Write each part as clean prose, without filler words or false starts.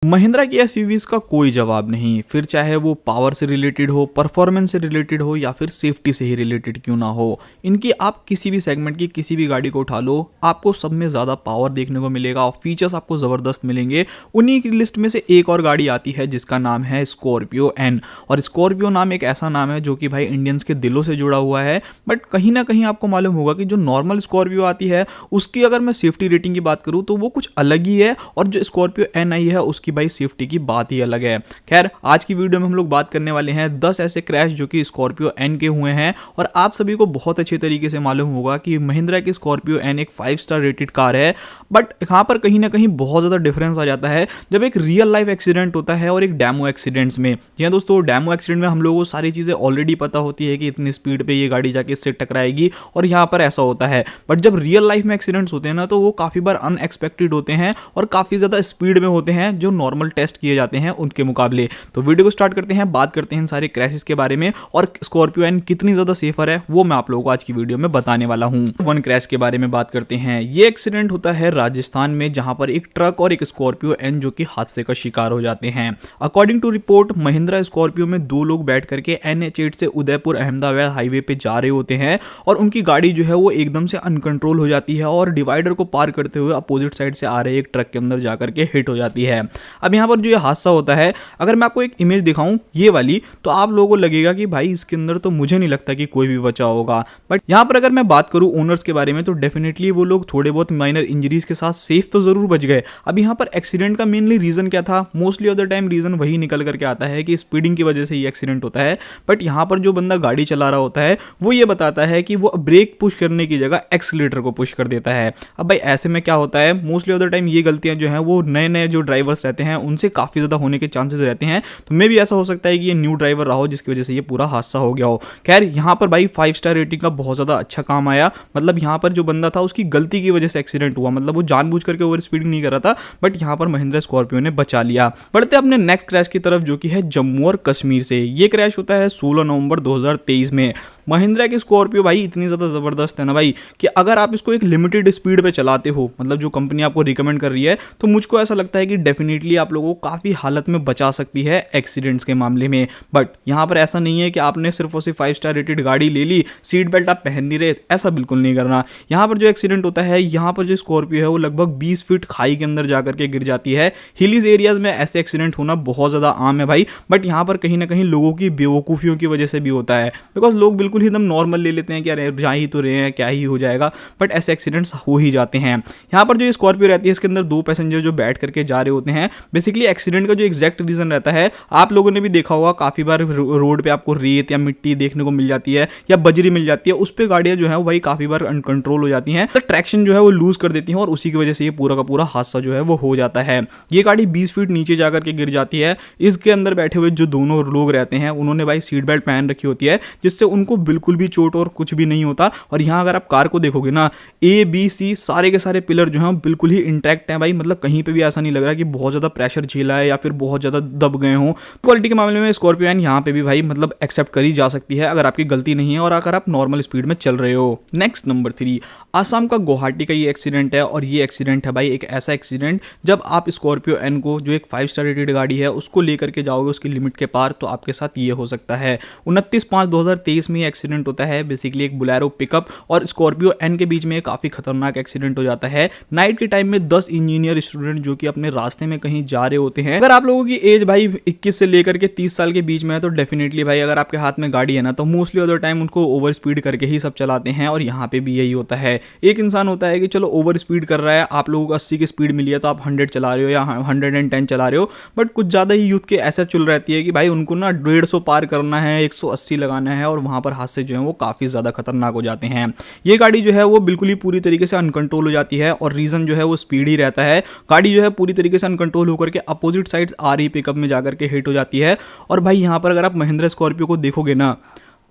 महिंद्रा की एसयूवीज का कोई जवाब नहीं, फिर चाहे वो पावर से रिलेटेड हो, परफॉर्मेंस से रिलेटेड हो या फिर सेफ्टी से ही रिलेटेड क्यों ना हो। इनकी आप किसी भी सेगमेंट की किसी भी गाड़ी को उठा लो, आपको सब में ज़्यादा पावर देखने को मिलेगा और फीचर्स आपको ज़बरदस्त मिलेंगे। उन्हीं की लिस्ट में से एक और गाड़ी आती है जिसका नाम है स्कॉर्पियो एन। और स्कॉर्पियो नाम एक ऐसा नाम है जो कि भाई इंडियंस के दिलों से जुड़ा हुआ है। बट कहीं ना कहीं आपको मालूम होगा कि जो नॉर्मल स्कॉर्पियो आती है उसकी अगर मैं सेफ्टी रेटिंग की बात करूँ तो वो कुछ अलग ही है, और जो स्कॉर्पियो एन आई है उसकी भाई सेफ्टी की बात ही अलग है। खैर, आज की वीडियो में हम लोग बात करने वाले हैं 10 ऐसे क्रैश जो कि स्कॉर्पियो एन के हुए हैं। और आप सभी को बहुत अच्छे तरीके से मालूम होगा कि महिंद्रा की स्कॉर्पियो एन एक 5 स्टार रेटेड कार है। बट यहाँ पर कहीं ना कहीं बहुत ज़्यादा डिफरेंस आ जाता है जब एक रियल लाइफ एक्सीडेंट होता है और एक डेमो एक्सीडेंट्स में। जी दोस्तों, डेमो एक्सीडेंट में हम लोगों को सारी चीज़ें ऑलरेडी पता होती है कि इतनी स्पीड पे ये गाड़ी जाके इससे टकराएगी और यहाँ पर ऐसा होता है। बट जब रियल लाइफ में एक्सीडेंट्स होते हैं ना, तो वो काफ़ी बार अनएक्सपेक्टेड होते हैं और काफ़ी ज़्यादा स्पीड में होते हैं जो नॉर्मल टेस्ट किए जाते हैं उनके मुकाबले। तो वीडियो को स्टार्ट करते हैं, बात करते हैं सारे क्रैशेस के बारे में और स्कॉर्पियो एन कितनी ज़्यादा सेफर है वो मैं आप लोगों को आज की वीडियो में बताने वाला हूँ। वन क्रैश के बारे में बात करते हैं। ये एक्सीडेंट होता है राजस्थान में, जहां पर एक ट्रक और एक स्कॉर्पियो एन जो कि हादसे का शिकार हो जाते हैं। According to report, Mahindra Scorpio में दो लोग बैठ करके NH8 से उदयपुर अहमदाबाद हाईवे पे जा रहे होते हैं और उनकी गाड़ी जो है वो एकदम से अनकंट्रोल हो जाती है और डिवाइडर को पार करते हुए अपोजिट साइड से आ रहे एक ट्रक के अंदर जाकर के हिट हो जाती है। अब यहाँ पर जो ये हादसा होता है, अगर मैं आपको एक इमेज दिखाऊं ये वाली, तो आप लोगों को लगेगा कि भाई इसके अंदर तो मुझे नहीं लगता कि कोई भी बचा होगा। बट यहाँ पर अगर मैं बात करूं ओनर्स के बारे में, तो डेफिनेटली वो लोग थोड़े बहुत माइनर इंजरीज के साथ सेफ तो जरूर बच गए। अब यहाँ पर एक्सीडेंट का मेनली रीजन क्या था? Mostly of the time reason वही निकल करके आता है कि स्पीडिंग की वजह से ये एक्सीडेंट होता है। बट यहाँ पर जो बंदा गाड़ी चला रहा होता है वो ये बताता है कि वो ब्रेक पुश करने की जगह एक्सीलेटर को पुश कर देता है। अब भाई ऐसे में क्या होता है, मोस्टली ऑफ द टाइम ये गलतियां जो हैं वो नए नए जो ड्राइवर्स रहते हैं उनसे काफी ज्यादा होने के चांसेस रहते हैं। तो मे भी ऐसा हो सकता है कि ये न्यू ड्राइवर रहा हो जिसकी वजह से ये पूरा हादसा हो गया हो। खैर, यहाँ पर भाई 5 स्टार रेटिंग का बहुत ज्यादा अच्छा काम आया। मतलब यहाँ पर जो बंदा था उसकी गलती की वजह से एक्सीडेंट हुआ, मतलब वो जानबूझ करके ओवर स्पीडिंग नहीं कर रहा था, बट यहाँ पर महिंद्रा स्कॉर्पियो ने बचा लिया। बढ़ते अपने नेक्स्ट क्रैश की तरफ जो कि है जम्मू और कश्मीर से। ये क्रैश होता है 16 नवंबर 2023 में। महिंद्रा की स्कॉर्पियो भाई इतनी ज़्यादा ज़बरदस्त है ना भाई कि अगर आप इसको एक लिमिटेड स्पीड पे चलाते हो, मतलब जो कंपनी आपको रिकमेंड कर रही है, तो मुझको ऐसा लगता है कि डेफिनेटली आप लोगों को काफ़ी हालत में बचा सकती है एक्सीडेंट्स के मामले में। बट यहाँ पर ऐसा नहीं है कि आपने सिर्फ और सिर्फ 5 स्टार रेटेड गाड़ी ले ली, सीट बेल्ट आप पहन नहीं रहे, ऐसा बिल्कुल नहीं करना। यहाँ पर जो एक्सीडेंट होता है, यहाँ पर जो स्कॉर्पियो है वो लगभग 20 फीट खाई के अंदर जाकर के गिर जाती है। हिलीज एरियाज में ऐसे एक्सीडेंट होना बहुत ज़्यादा आम है भाई। बट यहाँ पर कहीं ना कहीं लोगों की बेवकूफ़ियों की वजह से भी होता है, बिकॉज लोग बिल्कुल ही एकदम नॉर्मल ले लेते हैं कि अरे जा ही तो रहे हैं, क्या ही हो जाएगा। बट ऐसे एक्सीडेंट्स हो ही जाते हैं। यहाँ पर जो स्कॉर्पियो रहती है इसके अंदर 2 पैसेंजर जो बैठ करके जा रहे होते हैं। बेसिकली एक्सीडेंट का जो एग्जैक्ट रीजन रहता है, आप लोगों ने भी देखा होगा, काफी बार रोड पे आपको रेत या मिट्टी देखने को मिल जाती है या बजरी मिल जाती है, उस पे गाड़ियां जो है वो भाई काफी बार अनकंट्रोल हो जाती हैं, तो ट्रैक्शन जो है वो लूज कर देती हैं और उसी की वजह से ये पूरा का पूरा हादसा जो है वो हो जाता है। ये गाड़ी 20 फीट नीचे जाकर के गिर जाती है। इसके अंदर बैठे हुए जो दोनों लोग रहते हैं उन्होंने भाई सीट बेल्ट पहन रखी होती है, जिससे उनको बिल्कुल भी चोट और कुछ भी नहीं होता। और यहाँ अगर आप कार को देखोगे ना, A, B, C सारे के सारे पिलर जो हैं बिल्कुल ही इंटैक्ट हैं भाई। मतलब कहीं पे भी ऐसा नहीं लग रहा कि बहुत ज़्यादा प्रेशर झेला है या फिर बहुत ज़्यादा दब गए हों। क्वालिटी के मामले में स्कॉर्पियो एन यहाँ पे भी भाई मतलब एक्सेप्ट करी जा सकती है अगर आपकी गलती नहीं है और अगर आप नॉर्मल स्पीड में चल रहे हो। नेक्स्ट नंबर 3, आसाम का गुवाहाटी का ये एक्सीडेंट है। और ये एक्सीडेंट है भाई एक ऐसा एक्सीडेंट, जब आप स्कॉर्पियो एन को जो एक 5 स्टार रेटेड गाड़ी है उसको लेकर के जाओगे उसकी लिमिट के पार, तो आपके साथ ये हो सकता है। 29/5/2023 में ये एक्सीडेंट होता है। बेसिकली एक बुलेरो पिकअप और स्कॉर्पियो एन के बीच में काफ़ी खतरनाक एक्सीडेंट हो जाता है। नाइट के टाइम में 10 इंजीनियर स्टूडेंट जो कि अपने रास्ते में कहीं जा रहे होते हैं। अगर आप लोगों की एज भाई 21 से लेकर के 30 साल के बीच में है, तो डेफिनेटली भाई अगर आपके हाथ में गाड़ी है ना, तो मोस्टली ऑफ द टाइम उनको ओवर स्पीड करके ही सब चलाते हैं। और यहाँ पे भी यही होता है। एक इंसान होता है कि चलो ओवर स्पीड कर रहा है, आप लोगों को 80 की स्पीड मिली है तो आप 100 चला रहे हो या 110 चला रहे हो। बट कुछ ज़्यादा ही यूथ के ऐसा चल रहती है कि भाई उनको ना 150 पार करना है, 180 लगाना है, और वहाँ पर हादसे जो हैं वो काफ़ी ज़्यादा खतरनाक हो जाते हैं। ये गाड़ी जो है वो बिल्कुल ही पूरी तरीके से अनकंट्रोल हो जाती है और रीज़न जो है वो स्पीड ही रहता है। गाड़ी जो है पूरी तरीके से अनकंट्रोल होकर के अपोजिट साइड आ रही पिकअप में जाकर के हिट हो जाती है। और भाई यहाँ पर अगर आप महिंद्रा स्कॉर्पियो को देखोगे ना,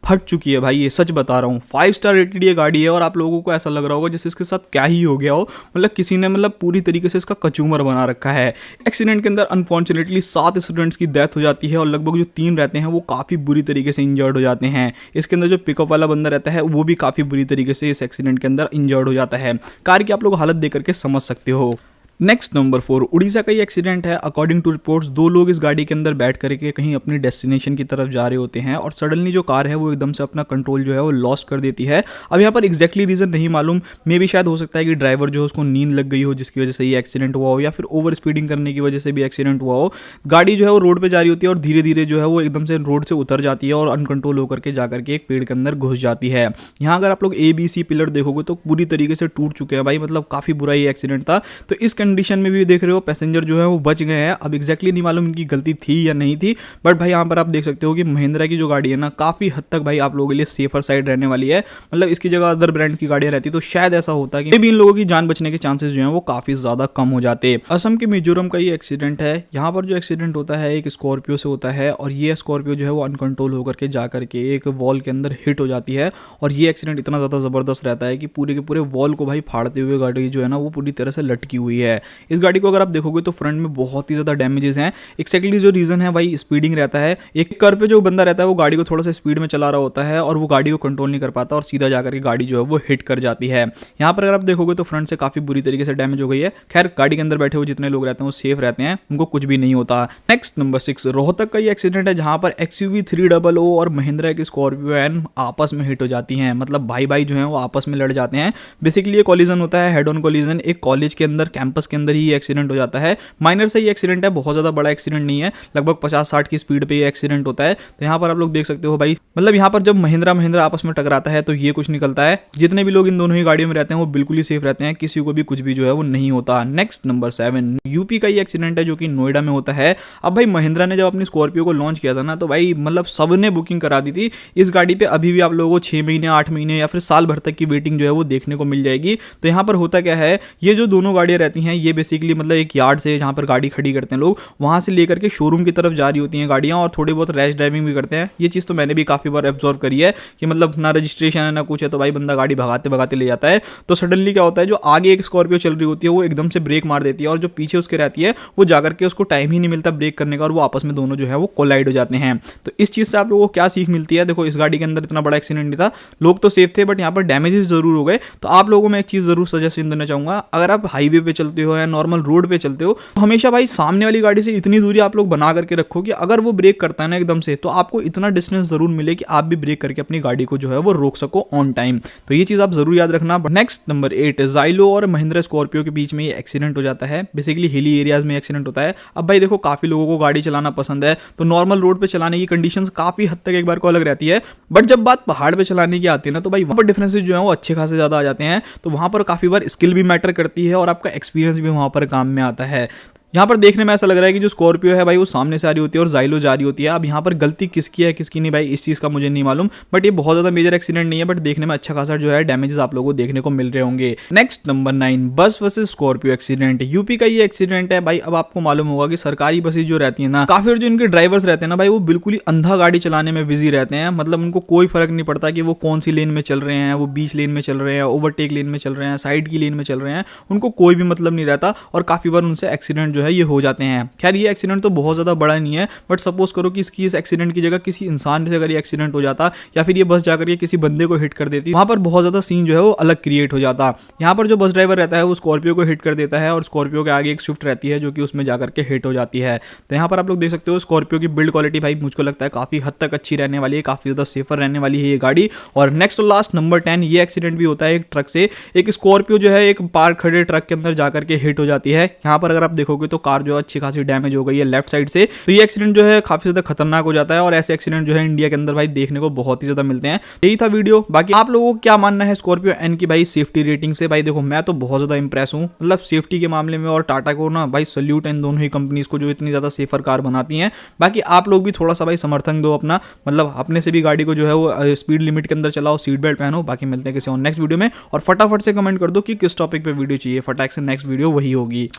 फट चुकी है भाई, ये सच बता रहा हूँ। 5 स्टार रेटेड ये गाड़ी है और आप लोगों को ऐसा लग रहा होगा जैसे इसके साथ क्या ही हो गया हो। मतलब किसी ने मतलब पूरी तरीके से इसका कचूमर बना रखा है। एक्सीडेंट के अंदर अनफॉर्चुनेटली 7 स्टूडेंट्स की डेथ हो जाती है और लगभग जो 3 रहते हैं वो काफ़ी बुरी तरीके से इंजर्ड हो जाते हैं। इसके अंदर जो पिकअप वाला बंदा रहता है वो भी काफ़ी बुरी तरीके से इस एक्सीडेंट के अंदर इंजर्ड हो जाता है। कार की आप लोग हालत देख करके समझ सकते हो। नेक्स्ट नंबर 4, उड़ीसा का ये एक्सीडेंट है। अकॉर्डिंग टू रिपोर्ट्स 2 लोग इस गाड़ी के अंदर बैठ करके कहीं अपनी डेस्टिनेशन की तरफ जा रहे होते हैं और सडनली जो कार है वो एकदम से अपना कंट्रोल जो है वो लॉस्ट कर देती है। अब यहाँ पर एग्जैक्टली रीजन नहीं मालूम, मे भी शायद हो सकता है कि ड्राइवर जो है उसको नींद लग गई हो जिसकी वजह से ये एक्सीडेंट हुआ हो, या फिर ओवर स्पीडिंग करने की वजह से भी एक्सीडेंट हुआ हो। गाड़ी जो है वो रोड पर जा रही होती है और धीरे धीरे जो है वो एकदम से रोड से उतर जाती है और अनकंट्रोल होकर के जाकर के एक पेड़ के अंदर घुस जाती है। यहाँ अगर आप लोग ABC पिलर देखोगे तो पूरी तरीके से टूट चुके हैं भाई, मतलब काफी बुरा ये एक्सीडेंट था। तो इस कंडीशन में भी देख रहे हो पैसेंजर जो है वो बच गए हैं। अब एग्जैक्टली नहीं मालूम इनकी गलती थी या नहीं थी, बट भाई यहाँ पर आप देख सकते हो कि महिंद्रा की जो गाड़ी है ना काफी हद तक भाई आप लोगों के लिए सेफर साइड रहने वाली है। मतलब इसकी जगह अदर ब्रांड की गाड़ियां रहती तो शायद ऐसा होता कि भी इन लोगों की जान बचने के चांसेस जो है वो काफी ज्यादा कम हो जाते। असम के मिजोरम का ये एक्सीडेंट है। यहाँ पर जो एक्सीडेंट होता है एक स्कॉर्पियो से होता है और ये स्कॉर्पियो जो है वो अनकंट्रोल होकर के जाकर के एक वॉल के अंदर हिट हो जाती है और ये एक्सीडेंट इतना ज्यादा जबरदस्त रहता है कि पूरे के पूरे वॉल को भाई फाड़ते हुए गाड़ी जो है ना वो पूरी तरह से लटकी हुई है। इस गाड़ी को अगर आप देखोगे तो फ्रंट में बहुत ही ज्यादा डैमेजेस हैं। एक्जैक्टली जो रीजन है भाई स्पीडिंग रहता है। एक कर्व पे जो बंदा रहता है वो गाड़ी को थोड़ा सा स्पीड में चला रहा होता है और वो गाड़ी को कंट्रोल नहीं कर पाता और सीधा जाकर के गाड़ी जो है वो हिट कर जाती है। यहाँ पर अगर आप देखोगे तो फ्रंट से काफी बुरी तरीके से डैमेज हो गई है। खैर गाड़ी के अंदर बैठे हुए जितने लोग रहते हैं वो सेफ रहते हैं, उनको कुछ भी नहीं होता। नेक्स्ट नंबर 6, रोहतक का ये एक्सीडेंट है जहां पर XUV 300 और महिंद्रा की स्कॉर्पियो एन आपस में हिट हो जाती हैं। मतलब भाई भाई जो है वो आपस में लड़ जाते हैं। बेसिकली ये कॉलिजन होता है, हेड ऑन कॉलिजन। एक कॉलेज के अंदर कैंपस के अंदर ही ये एक्सीडेंट हो जाता है। माइनर से ये एक्सीडेंट है, बहुत ज्यादा बड़ा एक्सीडेंट नहीं है, लगभग 50-60 की स्पीड पे ये एक्सीडेंट होता है। तो यहाँ पर आप लोग देख सकते हो भाई, मतलब यहाँ पर जब महिंद्रा आपस में टकराता है तो ये कुछ निकलता है। जितने भी लोग इन दोनों ही गाड़ियों में रहते हैं वो बिल्कुल ही सेफ रहते हैं, किसी को भी कुछ भी जो है वो नहीं होता। नेक्स्ट नंबर 7, यूपी का ये एक्सीडेंट है जो कि नोएडा में होता है। अब भाई महिंद्रा ने जब अपनी स्कॉर्पियो को लॉन्च किया था ना तो भाई मतलब सबने बुकिंग करा दी थी। इस गाड़ी पे अभी भी आप लोगों को 6 महीने 8 महीने या फिर साल भर तक की वेटिंग जो है वो देखने को मिल जाएगी। तो यहाँ पर होता क्या है, ये जो दोनों गाड़ियां रहती हैं ये बेसिकली मतलब एक यार्ड से जहाँ पर गाड़ी खड़ी करते हैं लोग, वहां से लेकर के शोरूम की तरफ जा रही होती हैं गाड़ियां और थोड़ी बहुत रैश ड्राइविंग भी करते हैं। ये चीज़ तो मैंने भी काफ़ी बार ऑब्जर्व करी है कि मतलब ना रजिस्ट्रेशन है ना कुछ है तो भाई बंदा गाड़ी भगाते भगाते ले जाता है। तो सडनली क्या होता है, जो आगे एक स्कॉर्पियो चल रही होती है वो एकदम से ब्रेक मार देती है और जो पीछे उसके रहती है वो जाकर के उसको टाइम ही नहीं मिलता ब्रेक करने का और वो आपस में दोनों जो है वो कोलाइड हो जाते हैं। तो इस चीज़ से आप लोगों को क्या सीख मिलती है, देखो इस गाड़ी के अंदर इतना बड़ा एक्सीडेंट नहीं था, लोग तो सेफ थे बट यहाँ पर डैमेजेस जरूर हो गए। तो आप लोगों को मैं एक चीज़ जरूर सजेशन देना चाहूँगा, अगर आप हाईवे पे चलते हो या नॉर्मल रोड पे चलते हो तो हमेशा भाई सामने वाली गाड़ी से इतनी दूरी आप लोग बना करके रखो कि अगर वो ब्रेक करता है ना एकदम से तो आपको इतना डिस्टेंस जरूर मिले कि आप भी ब्रेक करके अपनी गाड़ी को जो है वो रोक सको ऑन टाइम। तो ये चीज़ आप जरूर याद रखना। नेक्स्ट नंबर 8, जाइलो और महिंद्रा स्कॉर्पियो के बीच में ये एक्सीडेंट हो जाता है। बेसिकली हिली एरियाज में एक्सीडेंट होता है। अब भाई देखो काफी लोगों को गाड़ी चलाना पसंद है तो नॉर्मल रोड पे चलाने की कंडीशंस काफी हद तक एक बार को अलग रहती है, बट जब बात पहाड़ पे चलाने की आती है ना तो भाई वहां पर डिफरेंसेस जो है वो अच्छे खासे ज्यादा आ जाते हैं। तो वहां पर काफी बार स्किल भी मैटर करती है और आपका एक्सपीरियंस भी वहां पर काम में आता है। यहाँ पर देखने में ऐसा लग रहा है कि जो स्कॉर्पियो है भाई वो सामने से आ रही होती है और जाइलो जा रही होती है। अब यहाँ पर गलती किसकी है किसकी नहीं भाई इस चीज़ का मुझे नहीं मालूम, बट ये बहुत ज़्यादा मेजर एक्सीडेंट नहीं है, बट देखने में अच्छा खासा जो है डैमेजेस आप लोगों को देखने को मिल रहे होंगे। नेक्स्ट नंबर 9, बस वर्सेस स्कॉर्पियो एक्सीडेंट। यूपी का ये एक्सीडेंट है भाई। अब आपको मालूम होगा कि सरकारी बसेज जो रहती है ना, काफी जो इनके ड्राइवर्स रहते हैं ना भाई वो बिल्कुल ही अंधा गाड़ी चलाने में बिजी रहते हैं। मतलब उनको कोई फर्क नहीं पड़ता कि वो कौन सी लेन में चल रहे हैं, वो बीच लेन में चल रहे हैं, ओवरटेक लेन में चल रहे हैं, साइड की लेन में चल रहे हैं, उनको कोई भी मतलब नहीं रहता और काफी बार उनसे एक्सीडेंट जो है ये हो जाते हैं। खैर ये एक्सीडेंट तो बहुत ज्यादा बड़ा नहीं है, बट सपोज करो कि इस एक्सीडेंट की जगह किसी इंसान से अगर ये एक्सीडेंट हो जाता या फिर ये बस जाकर के किसी बंदे को हिट कर देती, वहां पर बहुत ज्यादा सीन जो है वो अलग क्रिएट हो जाता। यहाँ पर जो बस ड्राइवर रहता है वो स्कॉर्पियो को हिट कर देता है और स्कॉर्पियो के आगे एक स्विफ्ट रहती है जो कि उसमें जाकर के हिट हो जाती है। तो यहाँ पर आप लोग देख सकते हो स्कॉर्पियो की बिल्ड क्वालिटी भाई मुझको लगता है काफी हद तक अच्छी रहने वाली है, काफी ज्यादा सेफर रहने वाली है ये गाड़ी। और नेक्स्ट और लास्ट नंबर 10, ये एक्सीडेंट भी होता है एक ट्रक से। एक स्कॉर्पियो जो है एक पार्क खड़े ट्रक के अंदर जाकर के हिट हो जाती है। यहाँ पर अगर आप देखोगे तो कार जो है अच्छी खासी डैमेज हो गई है लेफ्ट साइड से। तो ये एक्सीडेंट जो है काफी ज्यादा खतरनाक हो जाता है और ऐसे एक्सीडेंट जो है इंडिया के अंदर भाई देखने को बहुत ही ज्यादा मिलते हैं। यही था वीडियो। बाकी आप लोगों को क्या मानना है स्कॉर्पियो एन की भाई सेफ्टी रेटिंग से? भाई देखो मैं तो बहुत ज्यादा इंप्रेस हूँ मतलब सेफ्टी के मामले में, और टाटा को ना भाई सल्यूट इन दोनों ही कंपनीज को जो इतनी ज्यादा सेफर कार बनाती हैं। बाकी आप लोग भी थोड़ा सा भाई समर्थन दो अपना, मतलब अपने से भी गाड़ी को जो है वो स्पीड लिमिट के अंदर चलाओ, सीट बेल्ट पहनो। बाकी मिलते हैं किसी और नेक्स्ट वीडियो में और फटाफट से कमेंट कर दो कि किस टॉपिक पे वीडियो चाहिए, फटाक से नेक्स्ट वीडियो वही होगी।